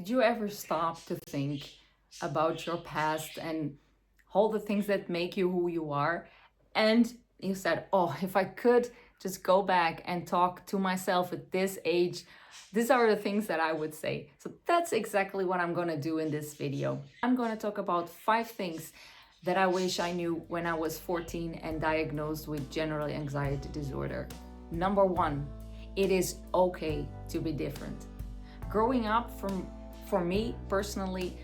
Did you ever stop to think about your past and all the things that make you who you are? And you said, oh, if I could just go back and talk to myself at this age, these are the things that I would say. So that's exactly what I'm going to do in this video. I'm going to talk about 5 things that I wish I knew when I was 14 and diagnosed with general anxiety disorder. Number 1, it is okay to be different. Growing up, for me personally,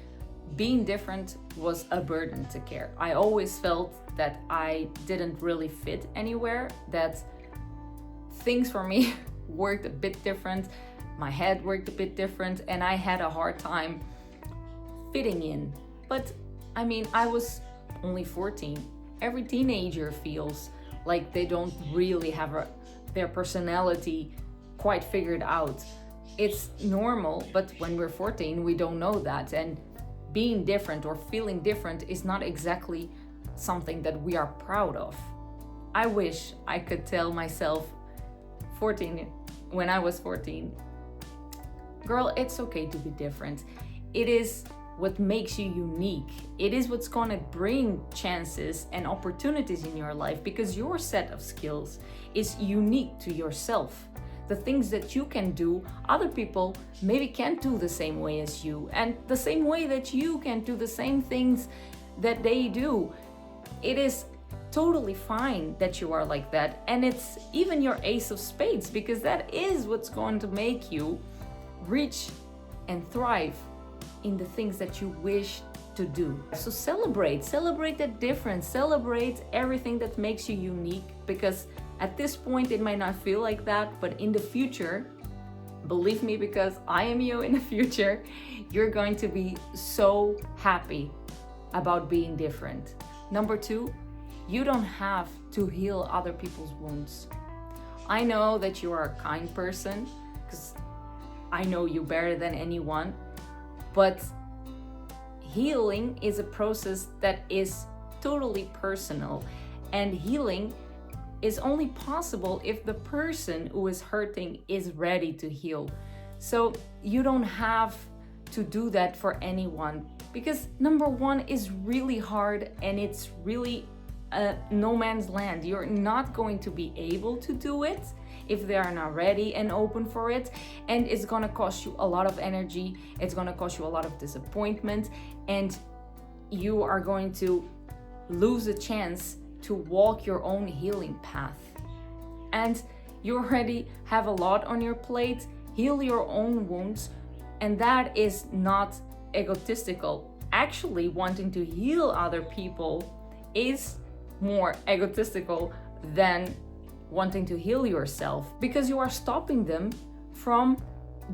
being different was a burden to carry. I always felt that I didn't really fit anywhere, that things for me worked a bit different, my head worked a bit different, and I had a hard time fitting in. But I mean, I was only 14. Every teenager feels like they don't really have their personality quite figured out. It's normal, but when we're 14, we don't know that. And being different or feeling different is not exactly something that we are proud of. I wish I could tell myself when I was 14, girl, it's okay to be different. It is what makes you unique. It is what's going to bring chances and opportunities in your life, because your set of skills is unique to yourself. The things that you can do, other people maybe can't do the same way as you, and the same way that you can do the same things that they do. It is totally fine that you are like that, and it's even your ace of spades, because that is what's going to make you reach and thrive in the things that you wish to do. So celebrate that difference, celebrate everything that makes you unique, because at this point it might not feel like that, but in the future, believe me, because I am you in the future, you're going to be so happy about being different. Number 2, you don't have to heal other people's wounds. I know that you are a kind person, because I know you better than anyone, but healing is a process that is totally personal, and healing is only possible if the person who is hurting is ready to heal. So you don't have to do that for anyone, because number 1 is really hard, and it's really no man's land. You're not going to be able to do it if they are not ready and open for it, and it's gonna cost you a lot of energy, it's gonna cost you a lot of disappointment, and you are going to lose a chance to walk your own healing path. And you already have a lot on your plate. Heal your own wounds, and that is not egotistical. Actually, wanting to heal other people is more egotistical than wanting to heal yourself, because you are stopping them from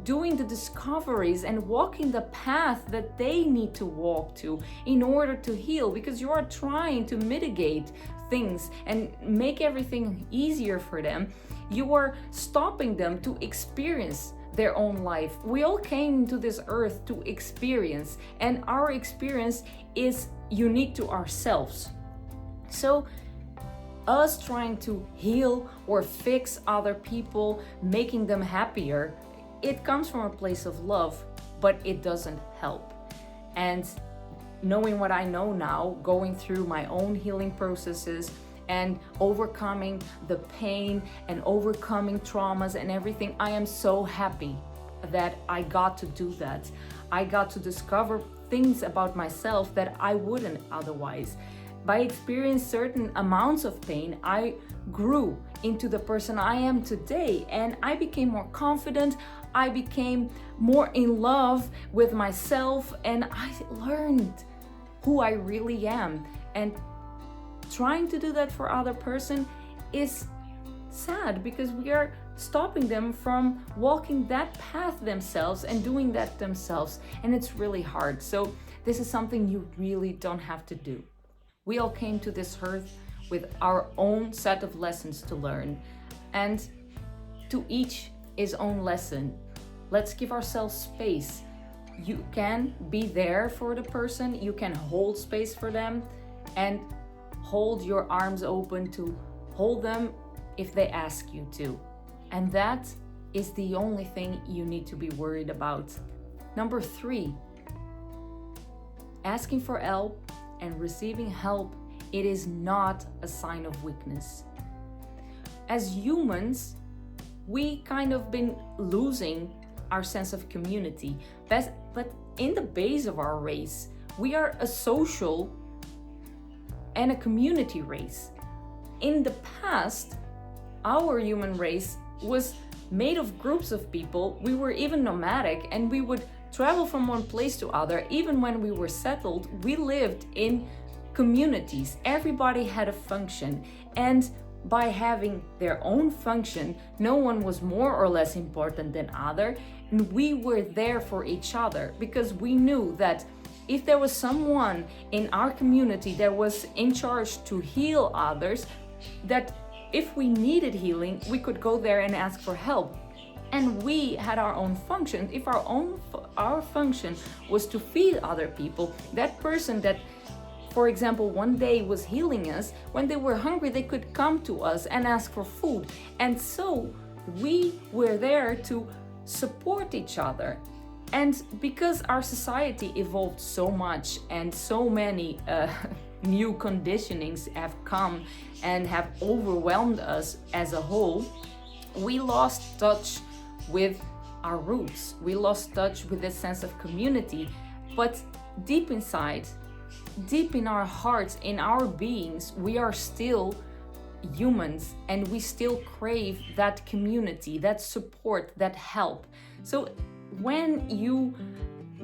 doing the discoveries and walking the path that they need to walk to in order to heal, because you are trying to mitigate things and make everything easier for them. You are stopping them to experience their own life. We all came to this earth to experience, and our experience is unique to ourselves. So us trying to heal or fix other people, making them happier, it comes from a place of love, but it doesn't help. And knowing what I know now, going through my own healing processes and overcoming the pain and overcoming traumas and everything, I am so happy that I got to do that. I got to discover things about myself that I wouldn't otherwise. By experiencing certain amounts of pain, I grew into the person I am today, and I became more confident, I became more in love with myself, and I learned who I really am. And trying to do that for other person is sad, because we are stopping them from walking that path themselves and doing that themselves, and it's really hard. So this is something you really don't have to do. We all came to this earth with our own set of lessons to learn, and to each his own lesson. Let's give ourselves space. You can be there for the person, you can hold space for them, and hold your arms open to hold them if they ask you to. And that is the only thing you need to be worried about. Number 3, asking for help and receiving help, it is not a sign of weakness. As humans, we kind of been losing our sense of community. But in the base of our race, we are a social and a community race. In the past, our human race was made of groups of people. We were even nomadic, and we would travel from one place to other. Even when we were settled, we lived in communities. Everybody had a function, and by having their own function, no one was more or less important than other, and we were there for each other because we knew that if there was someone in our community that was in charge to heal others, that if we needed healing, we could go there and ask for help. And we had our own function. If our function was to feed other people, that person that, for example, one day was healing us, when they were hungry, they could come to us and ask for food. And so we were there to support each other. And because our society evolved so much and so many new conditionings have come and have overwhelmed us as a whole, we lost touch with our roots. We lost touch with this sense of community. But deep inside, deep in our hearts, in our beings, we are still humans, and we still crave that community, that support, that help. So when you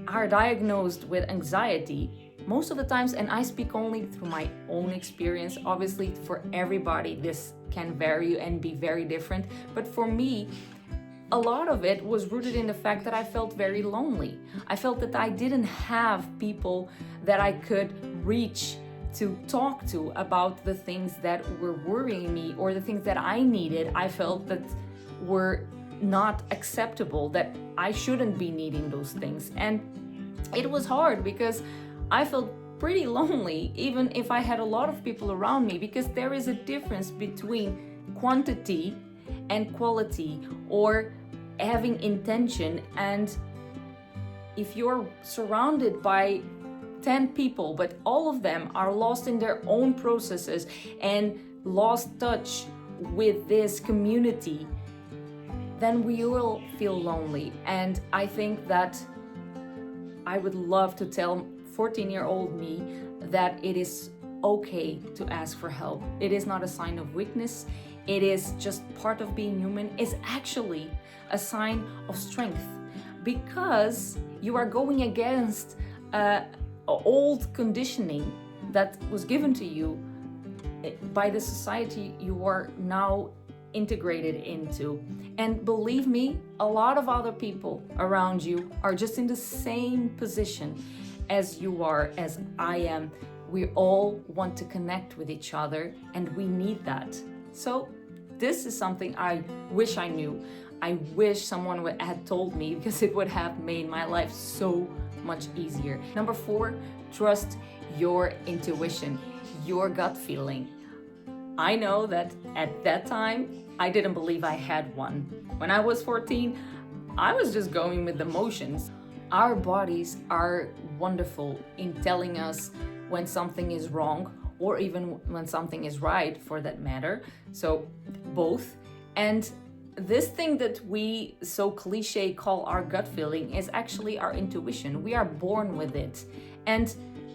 are diagnosed with anxiety, most of the times, and I speak only through my own experience, obviously for everybody this can vary and be very different, but for me, a lot of it was rooted in the fact that I felt very lonely. I felt that I didn't have people that I could reach to talk to about the things that were worrying me or the things that I needed. I felt that were not acceptable, that I shouldn't be needing those things. And it was hard because I felt pretty lonely, even if I had a lot of people around me, because there is a difference between quantity and quality, or having intention. And if you're surrounded by 10 people, but all of them are lost in their own processes and lost touch with this community, then we will feel lonely. And I think that I would love to tell 14-year-old me that it is okay to ask for help. It is not a sign of weakness. It is just part of being human. It's actually a sign of strength, because you are going against old conditioning that was given to you by the society you are now integrated into. And believe me, a lot of other people around you are just in the same position as you are, as I am. We all want to connect with each other, and we need that. So this is something I wish I knew. I wish someone had told me, because it would have made my life so much easier. Number 4, trust your intuition, your gut feeling. I know that at that time, I didn't believe I had one. When I was 14, I was just going with the motions. Our bodies are wonderful in telling us when something is wrong, or even when something is right, for that matter. So both. And this thing that we so cliche call our gut feeling is actually our intuition. We are born with it. And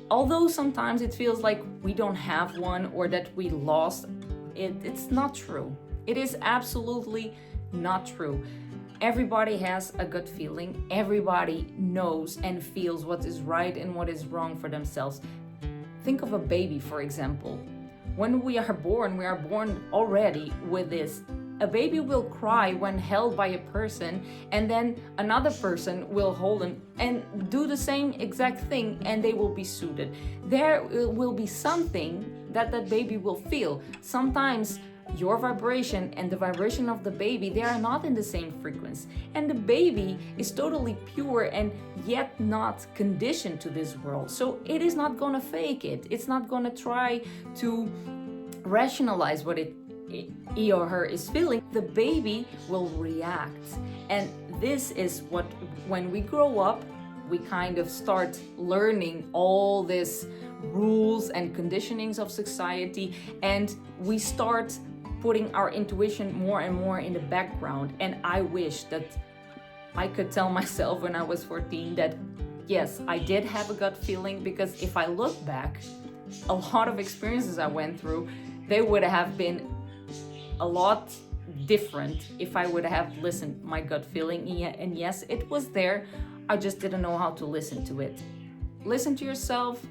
although sometimes it feels like we don't have one or that we lost, it's not true. It is absolutely not true. Everybody has a gut feeling. Everybody knows and feels what is right and what is wrong for themselves. Think of a baby, for example. When we are born already with this. A baby will cry when held by a person, and then another person will hold them and do the same exact thing, and they will be soothed. There will be something that baby will feel. Sometimes your vibration and the vibration of the baby, they are not in the same frequency. And the baby is totally pure and yet not conditioned to this world. So it is not gonna fake it. It's not gonna try to rationalize what he or her is feeling. The baby will react. And this is what, when we grow up, we kind of start learning all these rules and conditionings of society, and we start putting our intuition more and more in the background. And I wish that I could tell myself when I was 14 that yes, I did have a gut feeling, because if I look back, a lot of experiences I went through, they would have been a lot different if I would have listened my gut feeling. And yes, it was there. I just didn't know how to listen to it. Listen to yourself,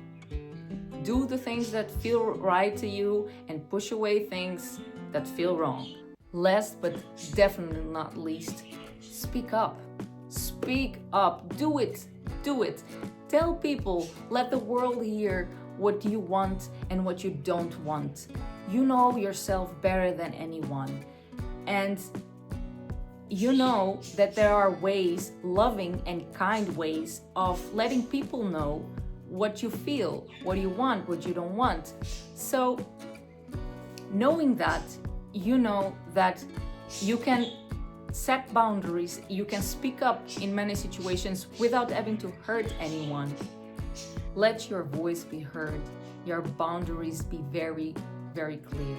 do the things that feel right to you, and push away things that feel wrong. Last but definitely not least, speak up. Speak up. Do it. Do it. Tell people, let the world hear what you want and what you don't want. You know yourself better than anyone. And you know that there are ways, loving and kind ways, of letting people know what you feel, what you want, what you don't want. So knowing that, you know that you can set boundaries, you can speak up in many situations without having to hurt anyone. Let your voice be heard, your boundaries be very, very clear.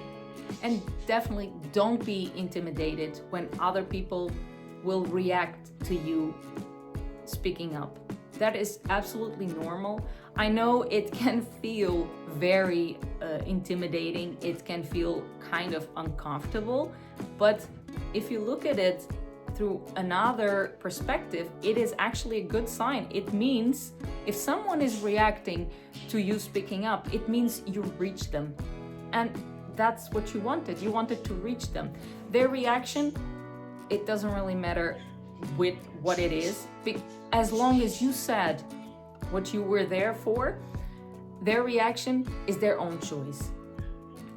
And definitely don't be intimidated when other people will react to you speaking up. That is absolutely normal. I know it can feel very intimidating, it can feel kind of uncomfortable, but if you look at it through another perspective, it is actually a good sign. It means if someone is reacting to you speaking up, it means you reach them. And that's what you wanted. You wanted to reach them. Their reaction, it doesn't really matter with what it is, as long as you said what you were there for. Their reaction is their own choice.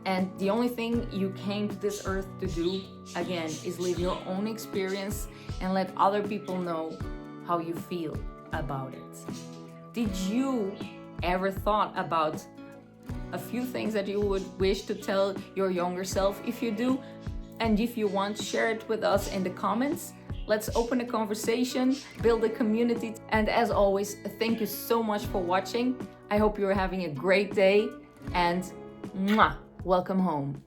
And the only thing you came to this earth to do, again, is live your own experience and let other people know how you feel about it. Did you ever thought about a few things that you would wish to tell your younger self? If you do, and if you want, share it with us in the comments. Let's open a conversation, build a community. And as always, thank you so much for watching. I hope you're having a great day, and welcome home.